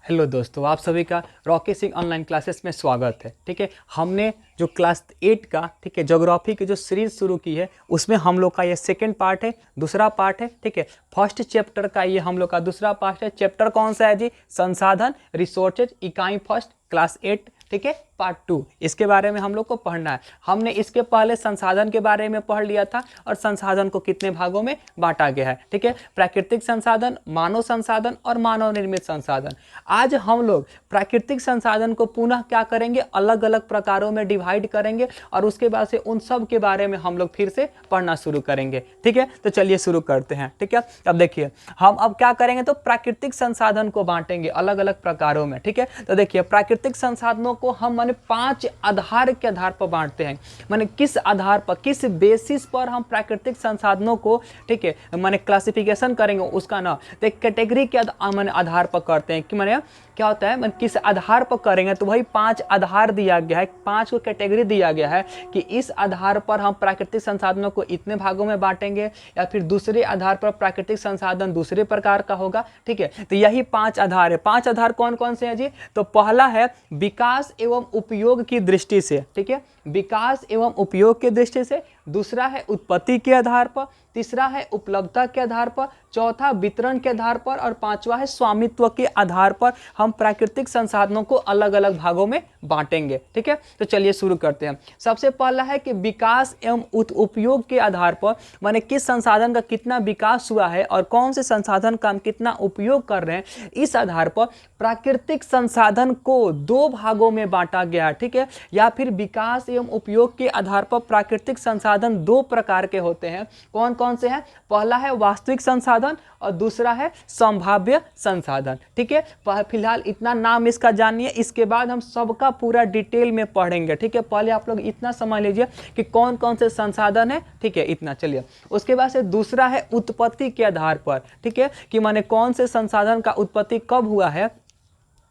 Hello दोस्तों, आप सभी का रॉकी सिंह ऑनलाइन क्लासेस में स्वागत है। ठीक है, हमने जो क्लास 8 का ठीक है ज्योग्राफी की जो सीरीज शुरू की है उसमें हम लोग का ये सेकंड पार्ट है, दूसरा पार्ट है। ठीक है, फर्स्ट चैप्टर का ये हम लोग का दूसरा पार्ट है। चैप्टर कौन सा है जी? संसाधन, रिसोर्सेज, इकाई फर्स्ट, क्लास 8। ठीक है, पार्ट 2 इसके बारे में हम लोग को पढ़ना है। हमने इसके पहले संसाधन के बारे में पढ़ लिया था और संसाधन को कितने भागों में बांटा गया है। ठीक है, प्राकृतिक संसाधन, मानव संसाधन और मानव निर्मित संसाधन। आज हम लोग प्राकृतिक संसाधन को पुनः क्या करेंगे, अलग अलग प्रकारों में डिवाइड करेंगे और उसके बाद से उन सब के बारे में हम लोग फिर से पढ़ना शुरू करेंगे। ठीक है, तो चलिए शुरू करते हैं। ठीक है, अब देखिए हम अब क्या करेंगे, तो प्राकृतिक संसाधन को बांटेंगे अलग अलग प्रकारों में। ठीक है, तो देखिए प्राकृतिक संसाधनों को हम माने 5 आधार के आधार पर बांटते हैं। माने किस आधार पर, किस बेसिस पर हम प्राकृतिक संसाधनों को ठीक है माने क्लासिफिकेशन करेंगे उसका ना, तो एक कैटेगरी के माने आधार पर करते हैं कि माने क्या होता है, माने किस आधार पर करेंगे। तो वही 5 आधार दिया गया है, 5 को कैटेगरी दिया गया है कि इस आधार पर हम प्राकृतिक संसाधनों को इतने भागों में बांटेंगे या फिर दूसरे आधार पर प्राकृतिक संसाधन दूसरे प्रकार का होगा। ठीक है, तो यही 5 आधार है। 5 आधार कौन कौन से हैं जी? तो पहला है विकास एवं उपयोग की दृष्टि से। ठीक है, विकास एवं उपयोग की दृष्टि से। दूसरा है उत्पत्ति के आधार पर। तीसरा है उपलब्धता के आधार पर। चौथा वितरण के आधार पर। और पांचवा है स्वामित्व के आधार पर हम प्राकृतिक संसाधनों को अलग अलग भागों में बांटेंगे। ठीक है, तो चलिए शुरू करते हैं। सबसे पहला है कि विकास एवं उपयोग के आधार पर, माने किस संसाधन का कितना विकास हुआ है और कौन से संसाधन का हम कितना उपयोग कर रहे हैं, इस आधार पर प्राकृतिक संसाधन को 2 भागों में बांटा गया है। ठीक है, या फिर विकास एवं उपयोग के आधार पर प्राकृतिक संसाधन 2 प्रकार के होते हैं। कौन कौन से हैं? पहला है वास्तविक संसाधन और दूसरा है संभाव्य संसाधन। ठीक है, फिलहाल इतना नाम इसका जानिए, इसके बाद हम सबका पूरा डिटेल में पढ़ेंगे। ठीक है, पहले आप लोग इतना समझ लीजिए कि कौन कौन से संसाधन है। ठीक है, इतना चलिए। उसके बाद से दूसरा है उत्पत्ति के आधार पर। ठीक है, कि माने कौन से संसाधन का उत्पत्ति कब हुआ है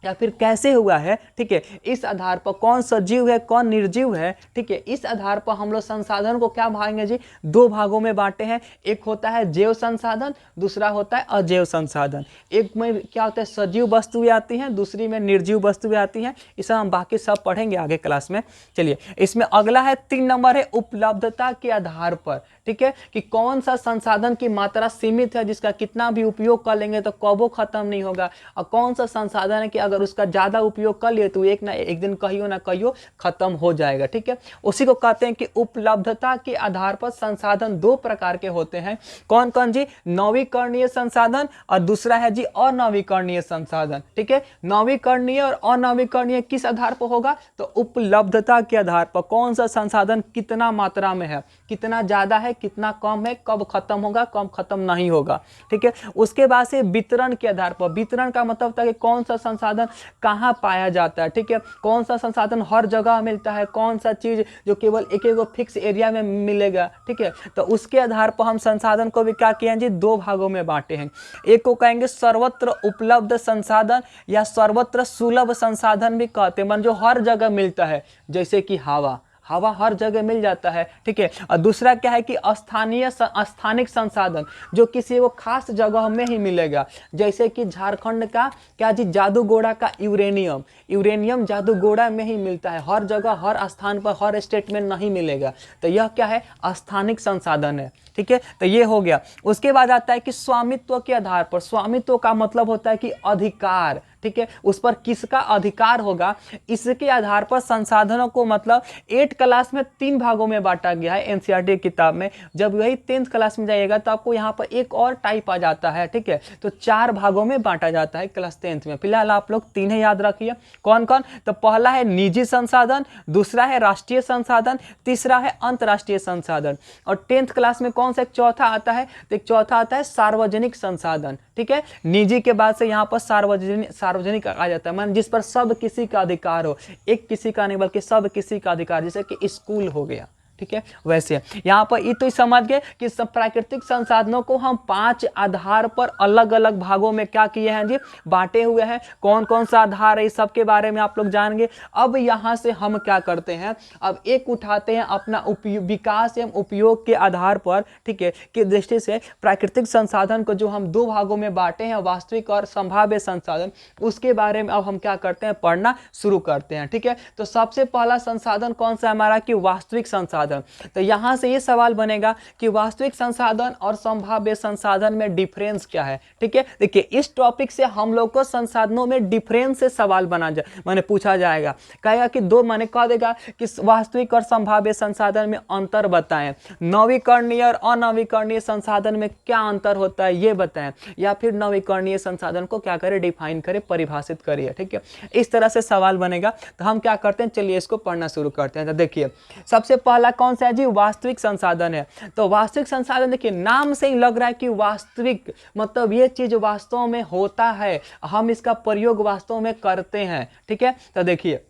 या फिर कैसे हुआ है। ठीक है, इस आधार पर कौन सजीव है कौन निर्जीव है। ठीक है, इस आधार पर हम लोग संसाधन को क्या भागेंगे जी? 2 भागों में बांटे हैं। एक होता है जैव संसाधन, दूसरा होता है अजैव संसाधन। एक में क्या होता है, सजीव वस्तुएं आती हैं, दूसरी में निर्जीव वस्तुएं आती हैं। इसे हम बाकी सब पढ़ेंगे आगे क्लास में। चलिए, इसमें अगला है 3 नंबर है उपलब्धता के आधार पर। ठीक है, कि कौन सा संसाधन की मात्रा सीमित है जिसका कितना भी उपयोग कर लेंगे तो कबो खत्म नहीं होगा, और कौन सा संसाधन है कि अगर उसका ज्यादा उपयोग कर लिए तो एक ना एक दिन कहियो ना कहियो खत्म हो जाएगा। ठीक है, उसी को कहते हैं कि उपलब्धता के आधार पर संसाधन 2 प्रकार के होते हैं। कौन कौन जी? नवीकरणीय संसाधन और दूसरा है जी अनवीकरणीय संसाधन। ठीक है, नवीकरणीय और अनवीकरणीय किस आधार पर होगा? तो उपलब्धता के आधार पर कौन सा संसाधन कितना मात्रा में है, कितना ज्यादा है कितना कम है, कब खत्म होगा कब खत्म नहीं होगा। ठीक है, उसके बाद से वितरण के आधार पर। वितरण का मतलब था कि कौन सा संसाधन कहाँ पाया जाता है। ठीक है, कौन सा संसाधन हर जगह मिलता है, कौन सा चीज जो केवल एक एक फिक्स एरिया में मिलेगा। ठीक है, तो उसके आधार पर हम संसाधन को भी क्या किए हैं जी? 2 भागों में बांटे हैं। एक को कहेंगे सर्वत्र उपलब्ध संसाधन या सर्वत्र सुलभ संसाधन भी कहते हैं, जो हर जगह मिलता है, जैसे कि हवा। हवा हर जगह मिल जाता है। ठीक है, और दूसरा क्या है कि स्थानिक संसाधन जो किसी वो खास जगह में ही मिलेगा, जैसे कि झारखंड का क्या जी? जादूगोड़ा का यूरेनियम। यूरेनियम जादूगोड़ा में ही मिलता है, हर जगह हर स्थान पर हर स्टेट में नहीं मिलेगा। तो यह क्या है? स्थानिक संसाधन है। ठीक है, तो ये हो गया। उसके बाद आता है कि स्वामित्व के आधार पर। स्वामित्व का मतलब होता है कि अधिकार। ठीक है, उस पर किसका अधिकार होगा, इसके आधार पर संसाधनों को मतलब 8 क्लास में 3 भागों में बांटा गया है एनसीईआरटी किताब में। जब वही 10th क्लास में जाइएगा तो आपको यहाँ पर एक और टाइप आ जाता है। ठीक है, तो 4 भागों में बांटा जाता है क्लास 10th में। फिलहाल आप लोग 3 ही याद रखिए। कौन कौन? तो पहला है निजी संसाधन, दूसरा है राष्ट्रीय संसाधन, तीसरा है अंतरराष्ट्रीय संसाधन। और 10th क्लास में कौन सा एक चौथा आता है? तो एक चौथा आता है सार्वजनिक संसाधन। ठीक है, निजी के बाद से यहाँ पर सार्वजनिक आ जाता है, मान जिस पर सब किसी का अधिकार हो, एक किसी का नहीं बल्कि सब किसी का अधिकार, जैसे कि स्कूल हो गया। ठीक है। वैसे यहाँ पर ये तो समझ गए कि प्राकृतिक संसाधनों को हम 5 आधार पर अलग अलग भागों में क्या किए हैं जी, बांटे हुए हैं। कौन कौन सा आधार है इस सब के बारे में आप लोग जानेंगे। अब यहाँ से हम क्या करते हैं, अब एक उठाते हैं अपना विकास एवं उपयोग के आधार पर, ठीक है, की दृष्टि से प्राकृतिक संसाधन को जो हम 2 भागों में बांटे हैं, वास्तविक और संभाव्य संसाधन, उसके बारे में अब हम क्या करते हैं, पढ़ना शुरू करते हैं। ठीक है, तो सबसे पहला संसाधन कौन सा हमारा, कि वास्तविक संसाधन। तो यहाँ से ये सवाल बनेगा कि वास्तविक संसाधन और संभाव्य संसाधन में डिफरेंस क्या है। ठीक है, देखिए इस टॉपिक से हम लोग को संसाधनों में डिफरेंस से सवाल मैंने पूछा जाएगा। कहेगा कि दो मैंने कह देगा कि वास्तविक और संभाव्य संसाधन में अंतर बताएं, नवीकरणीय और अनवीकरणीय संसाधन में क्या अंतर होता है ये बताएं, या फिर नवीकरणीय संसाधन को क्या करें, डिफाइन करें, परिभाषित करिए। ठीक है, इस तरह से सवाल बनेगा। तो हम क्या करते हैं, चलिए इसको पढ़ना शुरू करते हैं। तो देखिए सबसे पहला कौन सा है जी, वास्तविक संसाधन है। तो वास्तविक संसाधन देखिए नाम से ही लग रहा है कि वास्तविक मतलब ये चीज वास्तव में होता है, हम इसका प्रयोग वास्तव में करते हैं। ठीक है, तो देखिए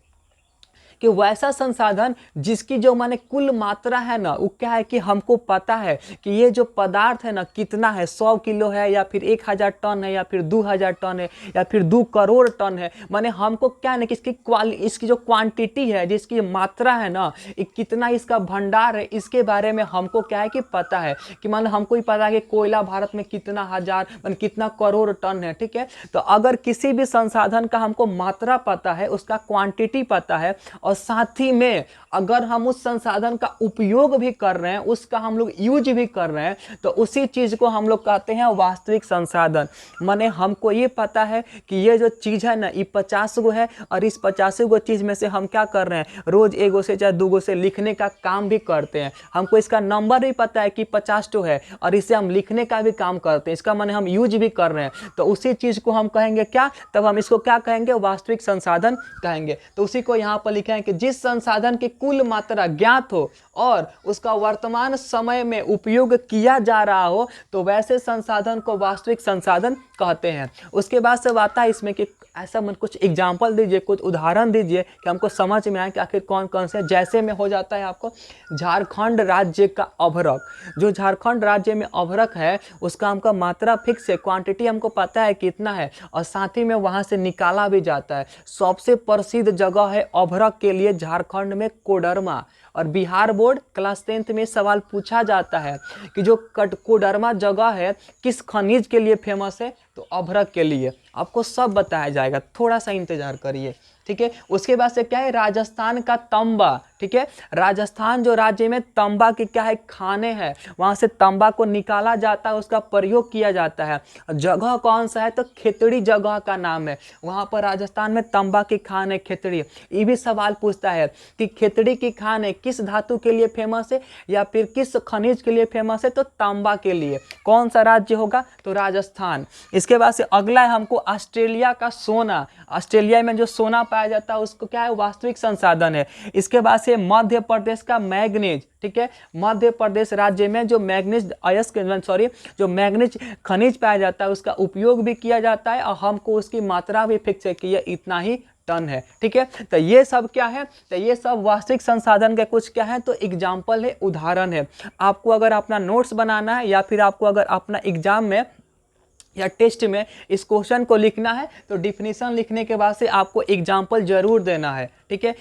कि वैसा संसाधन जिसकी जो माने कुल मात्रा है ना, वो क्या है कि हमको पता है कि ये जो पदार्थ है ना कितना है, 100 किलो है या फिर 1000 टन है या फिर 2000 टन है या फिर 2 करोड़ टन है। माने हमको क्या है कि इसकी जो क्वांटिटी है, जिसकी मात्रा है ना, कितना इसका भंडार है, इसके बारे में हमको क्या है कि पता है। कि मान हमको ही पता है कि कोयला भारत में कितना हजार मान कितना करोड़ टन है। ठीक है, तो अगर किसी भी संसाधन का हमको मात्रा पता है, उसका क्वांटिटी पता है, और साथ ही में अगर हम उस संसाधन का उपयोग भी कर रहे हैं, उसका हम लोग यूज भी कर रहे हैं, तो उसी चीज को हम लोग कहते हैं वास्तविक संसाधन। माने हमको ये पता है कि ये जो चीज है ना, ये 50 गो है, और इस 50 गो चीज में से हम क्या कर रहे हैं, रोज 1 गो से चाहे 2 गो से लिखने का काम भी करते हैं। हमको इसका नंबर भी पता है कि 50 तो है, और इसे हम लिखने का भी काम करते हैं, इसका माने हम यूज भी कर रहे हैं। तो उसी चीज को हम कहेंगे क्या, तब हम इसको क्या कहेंगे, वास्तविक संसाधन कहेंगे। तो उसी को यहाँ पर लिखे हैं कि जिस संसाधन की कुल मात्रा ज्ञात हो और उसका वर्तमान समय में उपयोग किया जा रहा हो, तो वैसे संसाधन को वास्तविक संसाधन कहते हैं। उसके बाद से आता है इसमें कि ऐसा मन कुछ एग्जाम्पल दीजिए, कुछ उदाहरण दीजिए कि हमको समझ में आए कि आखिर कौन कौन से। जैसे में हो जाता है आपको झारखंड राज्य का अभ्रक, जो झारखंड राज्य में अभ्रक है उसका हमका मात्रा फिक्स है, क्वांटिटी हमको पता है कितना है, और साथ ही में वहाँ से निकाला भी जाता है। सबसे प्रसिद्ध जगह है अभ्रक के लिए झारखंड में कोडरमा। और बिहार बोर्ड क्लास 10th में सवाल पूछा जाता है कि जो कोडरमा जगह है किस खनिज के लिए फेमस है, तो अभ्रक के लिए। आपको सब बताया जाएगा, थोड़ा सा इंतजार करिए। ठीक है, उसके बाद से क्या है, राजस्थान का तंबा। ठीक है, राजस्थान जो राज्य में तंबा के क्या है, खाने हैं, वहां से तंबा को निकाला जाता है, उसका प्रयोग किया जाता है। जगह कौन सा है, तो खेतड़ी जगह का नाम है, वहां पर राजस्थान में तंबा की खान है खेतड़ी। ये भी सवाल पूछता है कि खेतड़ी की खान है किस धातु के लिए फेमस है या फिर किस खनिज के लिए फेमस है, तो तांबा के लिए। कौन सा राज्य होगा, तो राजस्थान। इसके बाद से अगला है हमको ऑस्ट्रेलिया का सोना। ऑस्ट्रेलिया में जो सोना पाया जाता है उसको क्या है, वास्तविक संसाधन है। इसके बाद से मध्य प्रदेश का मैग्नीज। ठीक है, मध्य प्रदेश राज्य में जो मैग्नीज जो मैग्नीज खनिज पाया जाता है उसका उपयोग भी किया जाता है, और हमको उसकी मात्रा भी फिक्स है कि ये इतना ही टन है। ठीक है, तो ये सब क्या है, तो ये सब वास्तविक संसाधन के कुछ क्या है, तो एग्जाम्पल है, उदाहरण है। आपको अगर अपना नोट्स बनाना है या फिर आपको अगर अपना एग्जाम में या टेस्ट में इस क्वेश्चन को लिखना है, तो डिफिनीशन लिखने के बाद से आपको एग्जाम्पल जरूर देना है। ठीक है,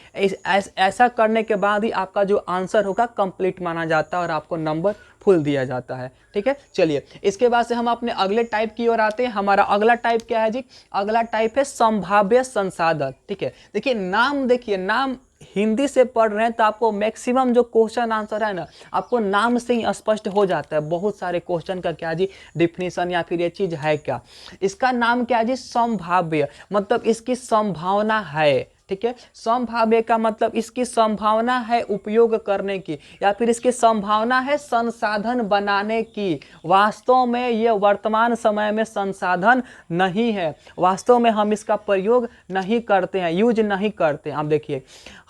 ऐसा करने के बाद ही आपका जो आंसर होगा कंप्लीट माना जाता है और आपको नंबर फुल दिया जाता है। ठीक है, चलिए इसके बाद से हम अपने अगले टाइप की ओर आते हैं। हमारा अगला टाइप क्या है जी, अगला टाइप है संभाव्य संसाधन। ठीक है, देखिए नाम, देखिए नाम हिंदी से पढ़ रहे हैं तो आपको मैक्सिमम जो क्वेश्चन आंसर है ना, आपको नाम से ही स्पष्ट हो जाता है बहुत सारे क्वेश्चन का क्या जी डिफिनीशन या फिर ये चीज है क्या। इसका नाम क्या है जी, संभाव्य, मतलब इसकी संभावना है। ठीक है, संभाव्य का मतलब इसकी संभावना है उपयोग करने की, या फिर इसकी संभावना है संसाधन बनाने की। वास्तव में ये वर्तमान समय में संसाधन नहीं है, वास्तव में हम इसका प्रयोग नहीं करते हैं, यूज नहीं करते हैं। आप देखिए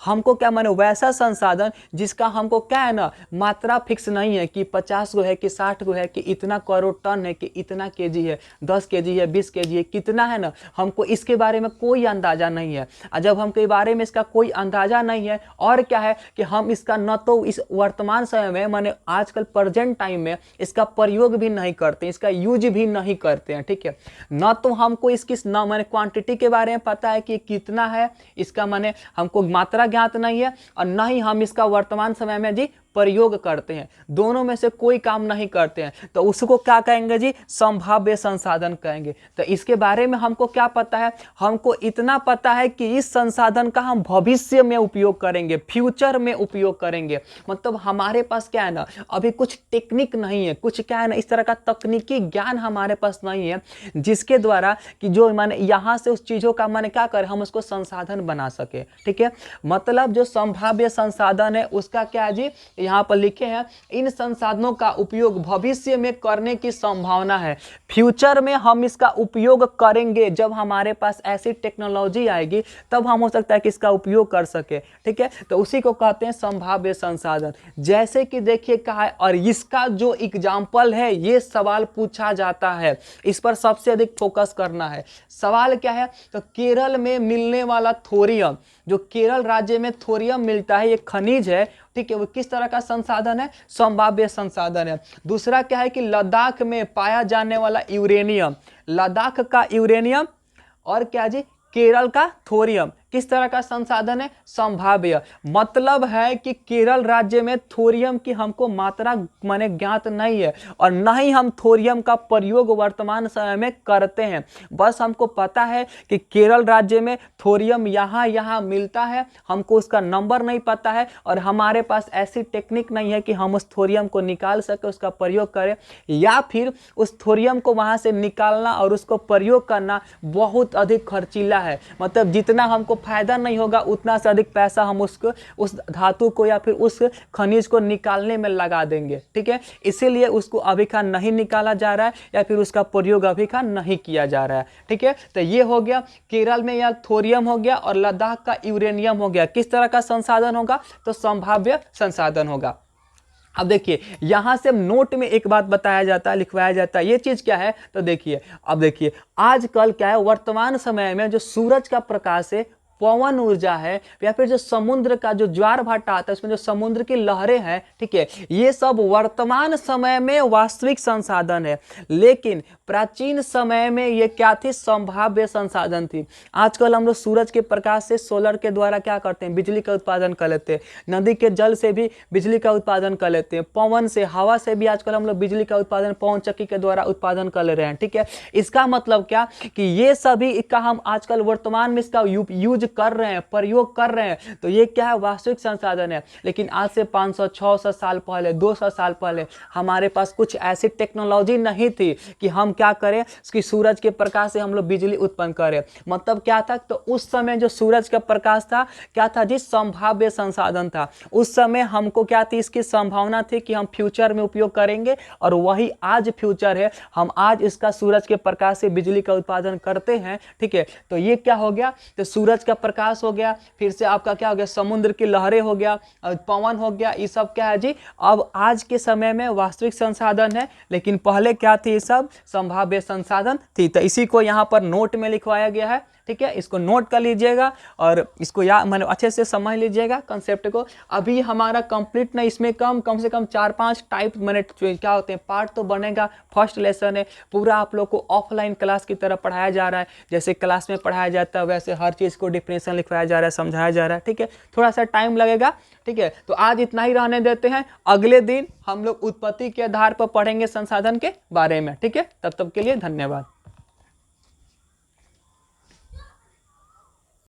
हमको क्या माने, वैसा संसाधन जिसका हमको क्या है ना, मात्रा फिक्स नहीं है कि 50 गो है कि 60 गो है कि इतना करोड़ टन है कि इतना केजी है, 10 केजी है, 20 केजी है, कितना है ना, हमको इसके बारे में कोई अंदाजा नहीं है। जब हम हमके बारे में इसका कोई अंदाज़ा नहीं है, और क्या है कि हम इसका न तो इस वर्तमान समय में माने आजकल प्रेजेंट टाइम में इसका प्रयोग भी नहीं करते, इसका यूज भी नहीं करते हैं, ठीक है। न तो हमको इसकी न माने क्वांटिटी के बारे में पता है कि कितना है, इसका माने हमको मात्रा ज्ञात नहीं है, और न ही हम इसका वर्तमान समय में जी प्रयोग करते हैं, दोनों में से कोई काम नहीं करते हैं, तो उसको क्या कहेंगे जी, संभाव्य संसाधन कहेंगे। तो इसके बारे में हमको क्या पता है, हमको इतना पता है कि इस संसाधन का हम भविष्य में उपयोग करेंगे, फ्यूचर में उपयोग करेंगे। मतलब हमारे पास क्या है ना, अभी कुछ टेक्निक नहीं है, कुछ क्या है ना, इस तरह का तकनीकी ज्ञान हमारे पास नहीं है जिसके द्वारा कि जो माने यहाँ से उस चीज़ों का माने क्या करें, हम उसको संसाधन बना सके, ठीक है। मतलब जो संभाव्य संसाधन है उसका क्या है जी, यहाँ पर लिखे हैं, इन संसाधनों का उपयोग भविष्य में करने की संभावना है, फ्यूचर में हम इसका उपयोग करेंगे, जब हमारे पास ऐसी टेक्नोलॉजी आएगी तब हम हो सकता है कि इसका उपयोग कर सके, ठीक है। तो उसी को कहते हैं संभाव्य संसाधन। जैसे कि देखिए कहा है, और इसका जो एग्जाम्पल है, ये सवाल पूछा जाता है, इस पर सबसे अधिक फोकस करना है। सवाल क्या है, तो केरल में मिलने वाला थोरियम, जो केरल राज्य में थोरियम मिलता है, ये खनिज है, ठीक है, वो किस तरह का संसाधन है, संभाव्य संसाधन है। दूसरा क्या है कि लद्दाख में पाया जाने वाला यूरेनियम, लद्दाख का यूरेनियम, और क्या जी, केरल का थोरियम, किस तरह का संसाधन है, संभाव्य। मतलब है कि केरल राज्य में थोरियम की हमको मात्रा माने ज्ञात नहीं है, और न ही हम थोरियम का प्रयोग वर्तमान समय में करते हैं। बस हमको पता है कि केरल राज्य में थोरियम यहाँ मिलता है, हमको उसका नंबर नहीं पता है, और हमारे पास ऐसी टेक्निक नहीं है कि हम उस थोरियम को निकाल सके, उसका प्रयोग करें, या फिर उस थोरियम को वहाँ से निकालना और उसको प्रयोग करना बहुत अधिक खर्चीला है। मतलब जितना हमको फायदा नहीं होगा, उतना से अधिक पैसा हम उसको, उस धातु को या फिर उस खनिज को निकालने में लगा देंगे, ठीक है। इसीलिए उसको अभी का नहीं निकाला जा रहा है, या फिर उसका प्रयोग अभी का नहीं किया जा रहा है, ठीक है। तो ये हो गया केरल में या थोरियम हो गया, और लद्दाख का यूरेनियम हो गया। किस तरह का संसाधन होगा, तो संभाव्य संसाधन होगा। अब देखिए यहां से नोट में एक बात बताया जाता है, लिखवाया जाता है, ये चीज क्या है, तो देखिए, अब देखिए आजकल क्या है, वर्तमान समय में जो सूरज का प्रकाश है, पवन ऊर्जा है, या फिर जो समुद्र का जो ज्वार भाटा आता है, उसमें जो समुद्र की लहरें हैं, ठीक है, ये सब वर्तमान समय में वास्तविक संसाधन है। लेकिन प्राचीन समय में ये क्या थी, संभाव्य संसाधन थी। आजकल हम लोग सूरज के प्रकाश से, सोलर के द्वारा क्या करते हैं, बिजली का उत्पादन कर लेते हैं, नदी के जल से भी बिजली का उत्पादन कर लेते हैं, पवन से, हवा से भी आजकल हम लोग बिजली का उत्पादन पवन चक्की के द्वारा उत्पादन कर ले रहे हैं, ठीक है। इसका मतलब क्या कि ये सभी का हम आजकल वर्तमान में इसका यूज कर रहे हैं, प्रयोग कर रहे हैं, तो ये क्या है, वास्तविक संसाधन है। लेकिन आज से 500-600 साल पहले, 200 साल पहले हमारे पास कुछ ऐसी टेक्नोलॉजी नहीं थी कि हम क्या करें, कि सूरज के प्रकाश से हम लोग बिजली उत्पन्न करें। मतलब क्या था, तो उस समय जो सूरज का प्रकाश था, क्या था जी, संभाव्य संसाधन था। उस समय हमको क्या थी, इसकी संभावना थी कि हम फ्यूचर में उपयोग करेंगे, और वही आज फ्यूचर है, हम आज इसका सूरज के प्रकाश से बिजली का उत्पादन करते हैं, ठीक है। तो ये क्या हो गया, तो सूरज का प्रकाश हो गया, फिर से आपका क्या हो गया, समुद्र की लहरें हो गया, पवन हो गया, ये सब क्या है जी, अब आज के समय में वास्तविक संसाधन है। लेकिन पहले क्या थी, ये सब संभाव्य संसाधन थी। तो इसी को यहाँ पर नोट में लिखवाया गया है, ठीक है। इसको नोट कर लीजिएगा और इसको मतलब अच्छे से समझ लीजिएगा कंसेप्ट को। अभी हमारा कंप्लीट नहीं, इसमें कम से कम 4-5 टाइप मैंने क्या होते हैं पार्ट तो बनेगा। फर्स्ट लेसन है, पूरा आप लोग को ऑफलाइन क्लास की तरह पढ़ाया जा रहा है, जैसे क्लास में पढ़ाया जाता है वैसे हर चीज़ को डिफिनेशन लिखवाया जा रहा है, समझाया जा रहा है, ठीक है। थोड़ा सा टाइम लगेगा, ठीक है। तो आज इतना ही रहने देते हैं, अगले दिन हम लोग उत्पत्ति के आधार पर पढ़ेंगे संसाधन के बारे में, ठीक है। तब तक के लिए धन्यवाद।